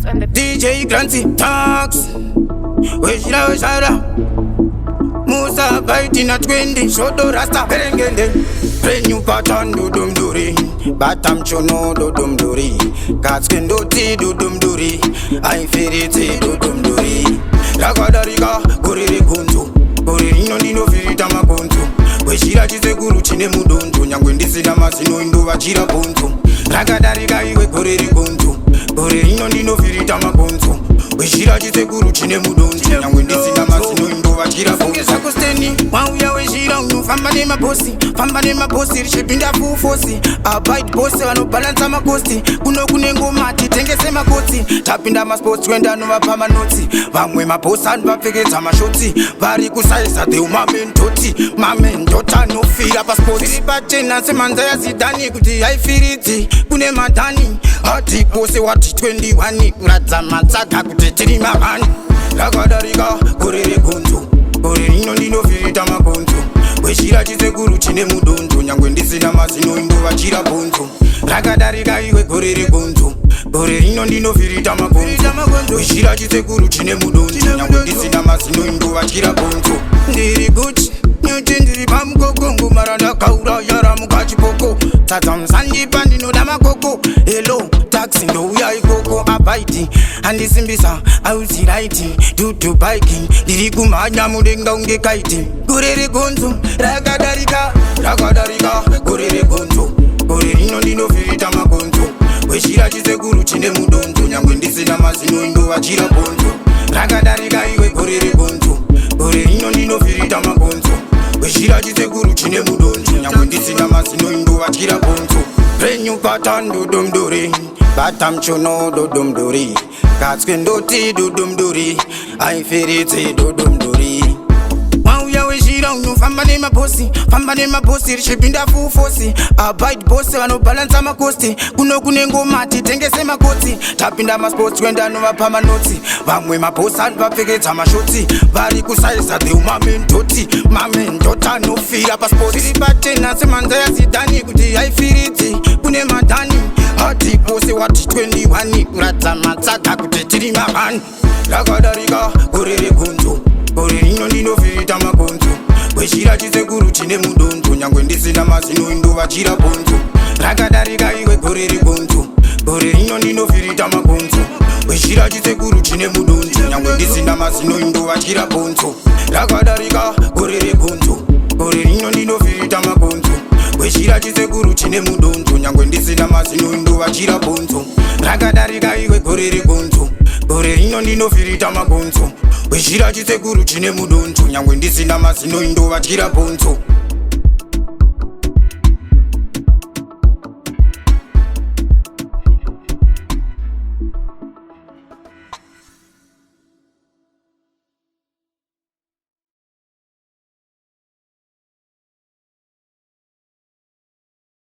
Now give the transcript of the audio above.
on the DJ Granty Tax. Weshira Musa Baiti na 20 Shodo Rasta Perengende New pattern dudum duri Batam chono dudum duri Katskendo ti dudum duri I firiti dudum duri Ragadariga Kuriri kuntu Kuriri nino firita makuntu Weshira chise guru chine muduntu Nyangwendisi na masino indu wachira puntu Ragadariga iwe kuriri kuntu Kuriri nino firita makuntu Weshira chise guru chine muduntu Nyangwendisi na masino indu wachira puntu Sakusteni Wauya weshira unufamba ne mabosi Famba ne mabosi rishipinda fufosi Abide bosi wano balanza makosti Kuno kunengo mati tengese makoti Tapinda masports wenda nuwa pama noti Vamwe mabosa nupapekeza mashoti Vari kusaisa de umamentoti Mamendota no fira passport Siripate na semanza ya zidani kuti haifiriti Kune madani Hati pose wati 21 Radza matsaka kutetiri mahani Ragadariga kurere kuntu Kurere nino firita makuntu Weshira chise guru chine muduntu Nyangwendisi na masino indu wachira puntu Ragadariga iwe kurere kuntu Kurere nino firita makuntu Weshira chise guru chine muduntu Nyangwendisi na masino indu wachira puntu Ndiri Gucci Nyuti ndiri pamukoko Maranda kaura yara mukachipoko Tata msandi pandi no damakoko Hello taxi ndo uya ikoko Abaiti andisimbisa ausi raiti Tutu biking Ndiri kumanya mudenga unge kaiti Kurere kuntu Ragadariga Kurere kuntu Kurere nino firita makuntu Weshira chise guru chine muduntu Nyangwendisi na masino indu wachira puntu Ragadariga iwe kurere kuntu Kurere nino firita makuntu Weshira chise guru chine muduntu Nyangwendisi na masino indu wachira puntu New pattern dudum duri Batam chono dudum duri Katskendo ti dudum duri I firiti dudum duri Wauya weshira unufamba ne mabosi Famba ne mabosi rishipinda fufosi Abide bosi wano balanza makosti Kuno kunengo mati tengese makoti Tapinda masports wenda nuwa pama noti Vamwe mabosa nupapekeza mashoti Vari kusaisa de umamentoti Mamendota no fira passport Siripate na semanza ya zidani kuti haifiriti Kune madani Hati pose wati 21 Radza matsaka kutetiri mahani Ragadariga kurere kuntu Kurere nino firita makuntu Weshira chise guru chine muduntu Nyangwendisi na masino indu wachira puntu Ragadariga iwe kurere kuntu Kurere nino firita makuntu Weshira chise guru chine muduntu Nyangwendisi na masino indu wachira puntu Ragadariga kurere kuntu Kurere nino firita makuntu Weshira chise guru chine muduntu Nyangwendisi na masino indu wachira puntu Ragadariga iwe kurere kuntu Kurere nino firita makuntu Weshira chise guru chine muduntu Nyangwendisi na masino indu wachira puntu